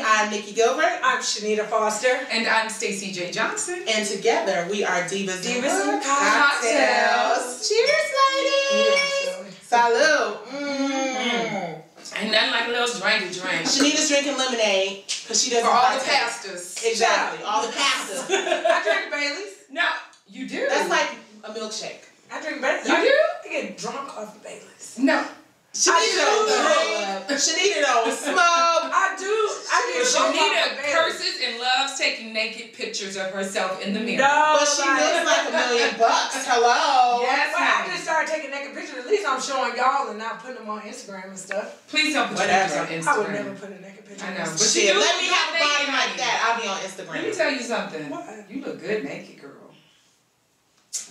I'm Nicci Gilbert. I'm Chanita Foster. And I'm Stacii Jae Johnson. And together we are Divas Cocktails. Cheers, ladies. Salud. Ain't nothing like a little drink. Chanita's drinking lemonade because she doesn't. For all the pastors. Exactly, all the pastors. I drink Baileys. No, you do. That's like a milkshake. I drink Baileys. You do? I get drunk off of Baileys. No. Chanita don't drink. Chanita don't smoke. I do. I get drunk Chanita off of Baileys. curses and loves taking naked pictures of herself in the mirror. No, But she looks like $1 million. Hello. Yes, but I just started taking naked pictures. At least I'm showing y'all and not putting them on Instagram and stuff. Please don't put your pictures on Instagram. I would never put a naked picture. I know. On But Shit, you let me have a body naked, like that. I'll be on Instagram. Let me tell you something. What? You look good naked, girl.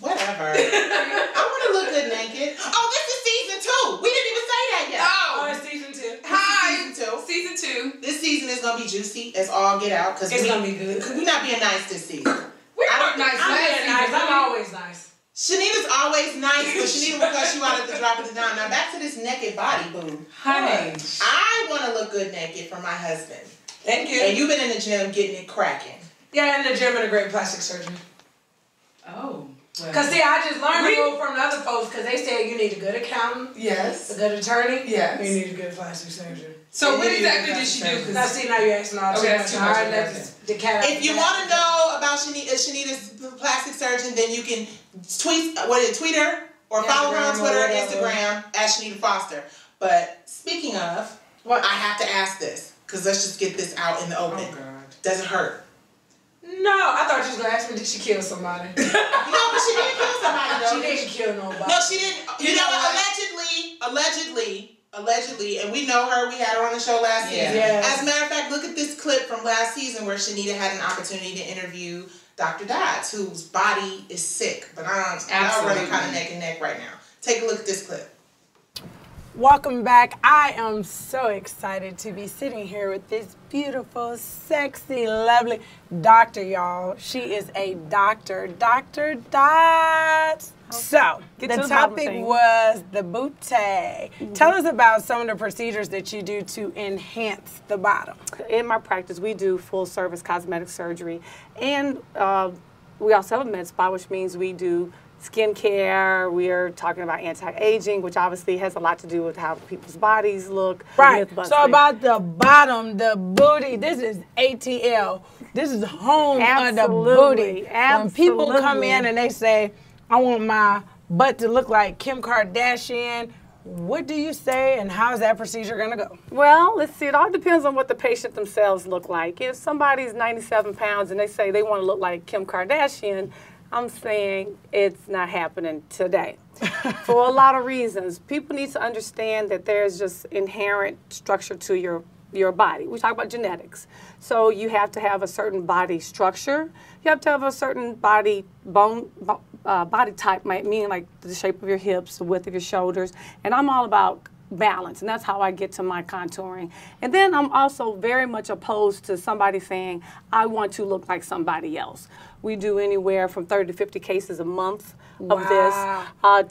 Whatever. I want to look good naked. Oh, this is season 2. We didn't even say that yet. Oh, it's season 2. Hi. Season 2. Season 2. This season is going to be juicy as all get out. Cause It's going to be good. Because we're not being nice this season. We weren't nice I'm last being nice. season. I'm always nice. Shanita's always nice, but Chanita will cuss you out at the drop of the dime. Now back to this naked body, boo. Honey. I want to look good naked for my husband. Thank you. And you've been in the gym getting it cracking. Yeah, in the gym and a great plastic surgeon. Oh. Because, see, I just learned to go from the other folks because they said you need a good accountant, Yes. a good attorney, Yes. you need a good plastic surgeon. So what exactly did she do? Now, see, now you're asking all too much. Too All much. right, let's the cat out If the you bag. want to know about Chanita's plastic surgeon, then you can tweet her or follow her on Instagram Twitter or and whatever. Instagram at Chanita Foster. But speaking of, I have to ask this because let's just get this out in the open. Oh, God. Does it hurt? No, I thought you was going to ask me, did she kill somebody? No, but she didn't kill somebody though. She didn't kill nobody. No, she didn't. You know what? what? Allegedly, and we know her. We had her on the show last season. Yes. As a matter of fact, look at this clip from last season where Chanita had an opportunity to interview Dr. Dodds, whose body is sick. But I'm running kind of neck and neck right now. Take a look at this clip. Welcome back. I am so excited to be sitting here with this beautiful, sexy, lovely doctor, y'all. She is a doctor, Dr. Dodds. So, the topic was the booty. Tell us about some of the procedures that you do to enhance the bottom. In my practice, we do full service cosmetic surgery, and we also have a med spa, which means we do skincare. We are talking about anti-aging, which obviously has a lot to do with how people's bodies look. Right. So about the bottom, the booty, this is ATL. This is home of the booty. When people come in and they say, I want my butt to look like Kim Kardashian, what do you say and how is that procedure going to go? Well, let's see. It all depends on what the patient themselves look like. If somebody's 97 pounds and they say they want to look like Kim Kardashian, I'm saying it's not happening today for a lot of reasons. People need to understand that there's just inherent structure to your body. We talk about genetics. So you have to have a certain body structure. You have to have a certain body body type, meaning like the shape of your hips, the width of your shoulders. And I'm all about balance, and that's how I get to my contouring. And then I'm also very much opposed to somebody saying, I want to look like somebody else. We do anywhere from 30 to 50 cases a month of this.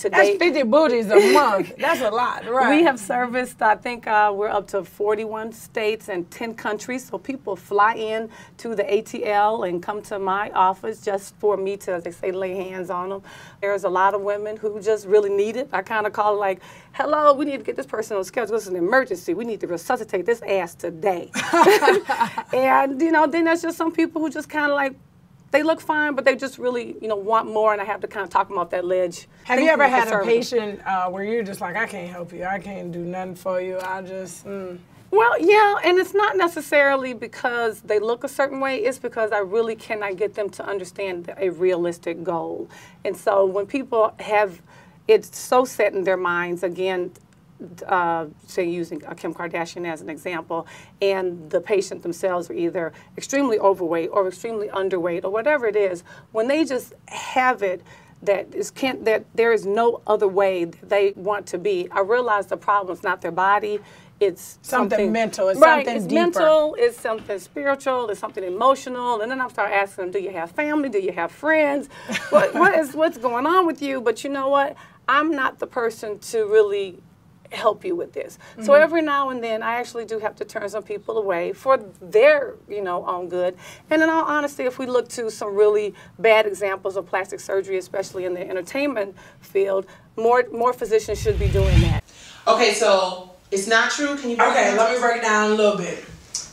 To That's date, 50 booties a month. That's a lot, right? we have serviced, I think we're up to 41 states and 10 countries. So people fly in to the ATL and come to my office just for me to, as they say, lay hands on them. There's a lot of women who just really need it. I kind of call it like, hello, we need to get this person on schedule. It's an emergency. We need to resuscitate this ass today. And, you know, then there's just some people who just kind of like, they look fine, but they just really, you know, want more, and I have to kind of talk them off that ledge. Have you ever had a patient where you're just like, I can't help you, I can't do nothing for you, I just, Well, yeah, and it's not necessarily because they look a certain way, it's because I really cannot get them to understand a realistic goal. And so when people have it so set in their minds, again, say using Kim Kardashian as an example, and the patient themselves are either extremely overweight or extremely underweight or whatever it is, when they just have it that there is no other way that they want to be, I realize the problem is not their body. It's something mental. It's right, something it's deeper. mental. It's something spiritual. It's something emotional. And then I start asking them, do you have family? Do you have friends? What's going on with you? But you know what? I'm not the person to really help you with this. Mm-hmm. So every now and then, I actually do have to turn some people away for their, own good. And in all honesty, if we look to some really bad examples of plastic surgery, especially in the entertainment field, more physicians should be doing that. Okay, so it's not true. Can you break it down? Let me break it down a little bit.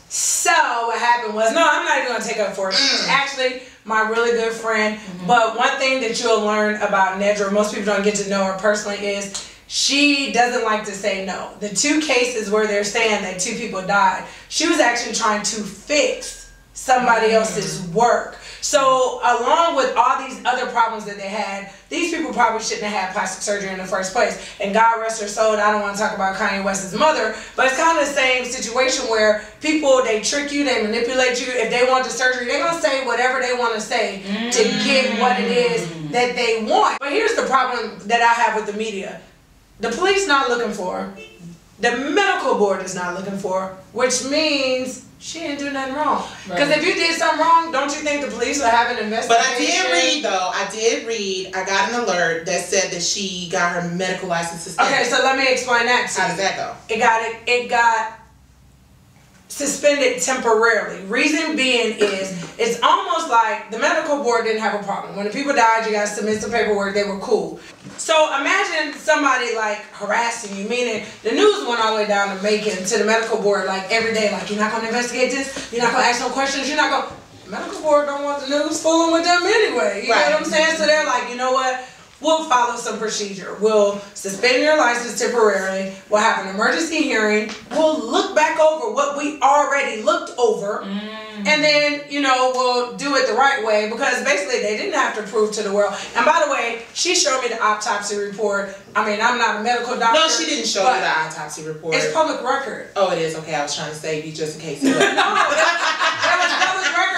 So what happened was, no, I'm not even going to take up for it. She's actually my really good friend. But one thing that you'll learn about Nedra, most people don't get to know her personally, is she doesn't like to say no. The 2 cases where they're saying that 2 people died, she was actually trying to fix somebody else's work. So along with all these other problems that they had, these people probably shouldn't have had plastic surgery in the first place. And God rest her soul, I don't want to talk about Kanye West's mother, but it's kind of the same situation where people, they trick you, they manipulate you. If they want the surgery, they're going to say whatever they want to say to get what it is that they want. But here's the problem that I have with the media. The police not looking for her. The medical board is not looking for her, which means she didn't do nothing wrong. Because if you did something wrong, don't you think the police would have an investigation? But I did read, I got an alert that said that she got her medical license suspended. Okay, so let me explain that to you. How does that go? It got suspended temporarily. Reason being is, it's almost like the medical board didn't have a problem. When the people died, you guys submit some paperwork, they were cool. So imagine somebody like harassing you, meaning the news went all the way down to Macon to the medical board like every day, like, you're not going to investigate this, you're not going to ask no questions, you're not going to... The medical board don't want the news fooling with them anyway. You know what I'm saying? So they're like, you know what? We'll follow some procedure. We'll suspend your license temporarily. We'll have an emergency hearing. We'll look back over what we already looked over. And then, we'll do it the right way, because basically they didn't have to prove to the world. And by the way, she showed me the autopsy report. I mean, I'm not a medical doctor. No, she didn't show you the autopsy report. It's public record. Oh, it is? Okay, I was trying to save you just in case. No, that was public record.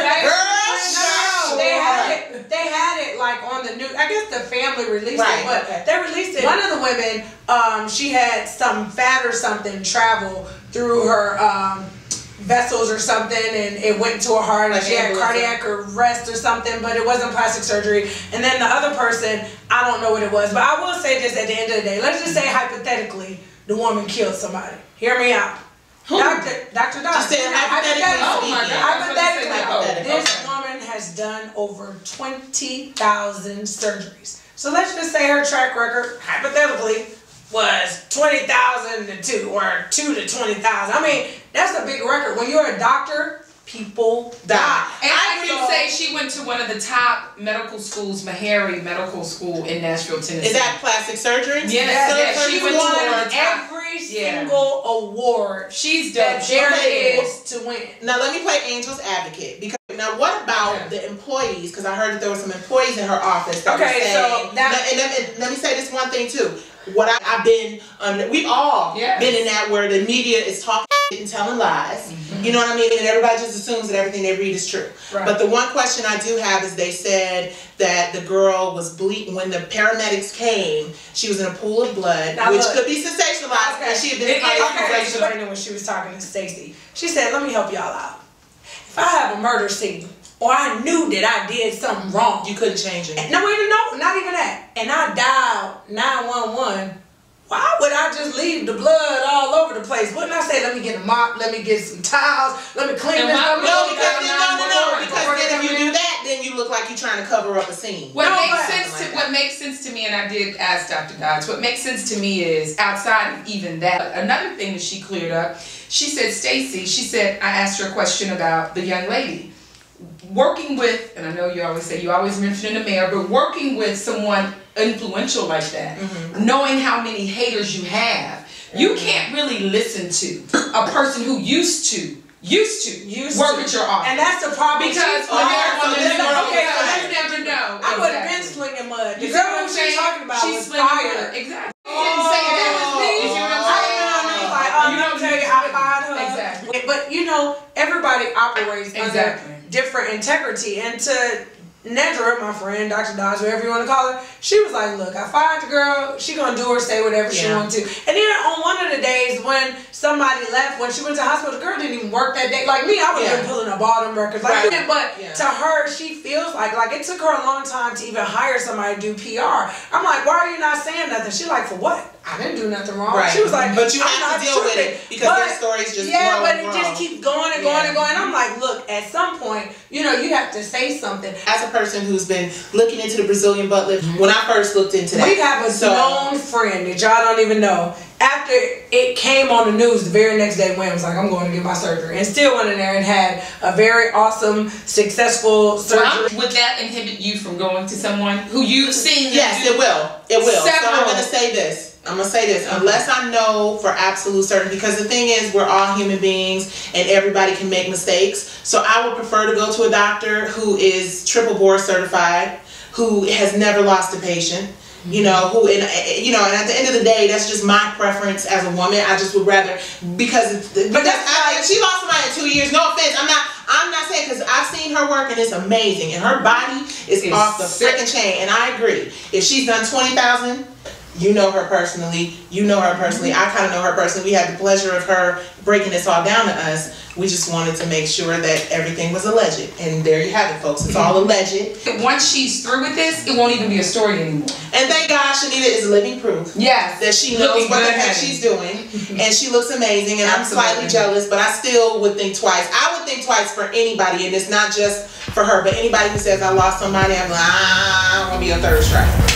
They had it like on the news. I guess the family released it, but they released it. One of the women, she had some fat or something travel through her vessels or something, and it went to her heart, and she had cardiac arrest or something, but it wasn't plastic surgery. And then the other person, I don't know what it was, but I will say this at the end of the day. Let's just say hypothetically, the woman killed somebody. Hear me out. Dr. Dodds. Just saying hypothetically. Hypothetically, this woman has done over 20,000 surgeries. So let's just say her track record, hypothetically, was 20,000 to 2 or 2 to 20,000. I mean, that's a big record. When you're a doctor, people die. And I can say she went to one of the top medical schools, Meharry Medical School in Nashville, Tennessee. Is that plastic surgery? Yes. She went to every single award. She's dope. That there is to win. Now let me play Angel's Advocate, because now what about the employees? Because I heard that there were some employees in her office that were saying, and let me say this one thing too. What I've been, we've all been in that where the media is talking and telling lies. You know what I mean? And everybody just assumes that everything they read is true. But the one question I do have is, they said that the girl was bleeding. When the paramedics came, she was in a pool of blood, which could be sensationalized because she had been pregnant when she was talking to Stacii. She said, let me help y'all out. If I have a murder scene, or I knew that I did something wrong, you couldn't change it. No, not even that. And I dialed 911. Why would I just leave the blood all over the place? Wouldn't I say, let me get a mop, let me get some towels, let me clean this up? No, because then if you do that, then you look like you're trying to cover up a scene. What makes sense to me, and I did ask Dr. Dodds, what makes sense to me is, outside of even that, another thing that she cleared up, she said, Stacii, she said, I asked her a question about the young lady. Working with, and I know you always say, you always mention the mayor, but working with someone influential like that, knowing how many haters you have, you can't really listen to a person who used to work at your office. And that's the problem. Because you never know. I would have been slinging mud. The girl who she's talking about was fired. Exactly. Didn't say that was me. know, everybody operates under different integrity. And to Nedra, my friend, Dr. Dodds, whatever you want to call her, she was like, look, I fired the girl. She gonna do or say whatever she wants to. And then on one of the days when somebody left, when she went to the hospital, the girl didn't even work that day. Like me, I would have been pulling up all them records. Like, but to her, she feels like it took her a long time to even hire somebody to do PR. I'm like, why are you not saying nothing? She's like, for what? I didn't do nothing wrong. She was like, but you have to deal with it because their stories just grow but it just keeps going and going and going. I'm like, look, at some point, you know, you have to say something. As a person who's been looking into the Brazilian butt lift, when I first looked into that, we have a known friend that y'all don't even know. After it came on the news, the very next day, Wham was like, I'm going to get my surgery. And still went in there and had a very awesome, successful surgery. Would that inhibit you from going to someone who you've seen? Yes, it will. It will. So I'm going to say this. Unless I know for absolute certain, because the thing is, we're all human beings and everybody can make mistakes. So I would prefer to go to a doctor who is triple board certified, who has never lost a patient. You know, and at the end of the day, that's just my preference as a woman. I just would rather, because she lost somebody in 2 years. No offense, I'm not saying, because I've seen her work and it's amazing, and her body is off the freaking chain. And I agree. If she's done 20,000. You know her personally. I kind of know her personally. We had the pleasure of her breaking this all down to us. We just wanted to make sure that everything was alleged. And there you have it, folks. It's all alleged. Once she's through with this, it won't even be a story anymore. And thank God Chanita is living proof. Yes. That she knows what the heck she's doing. And she looks amazing. And I'm slightly jealous, but I still would think twice. I would think twice for anybody. And it's not just for her, but anybody who says I lost somebody, I'm like, I don't want to be a third strike.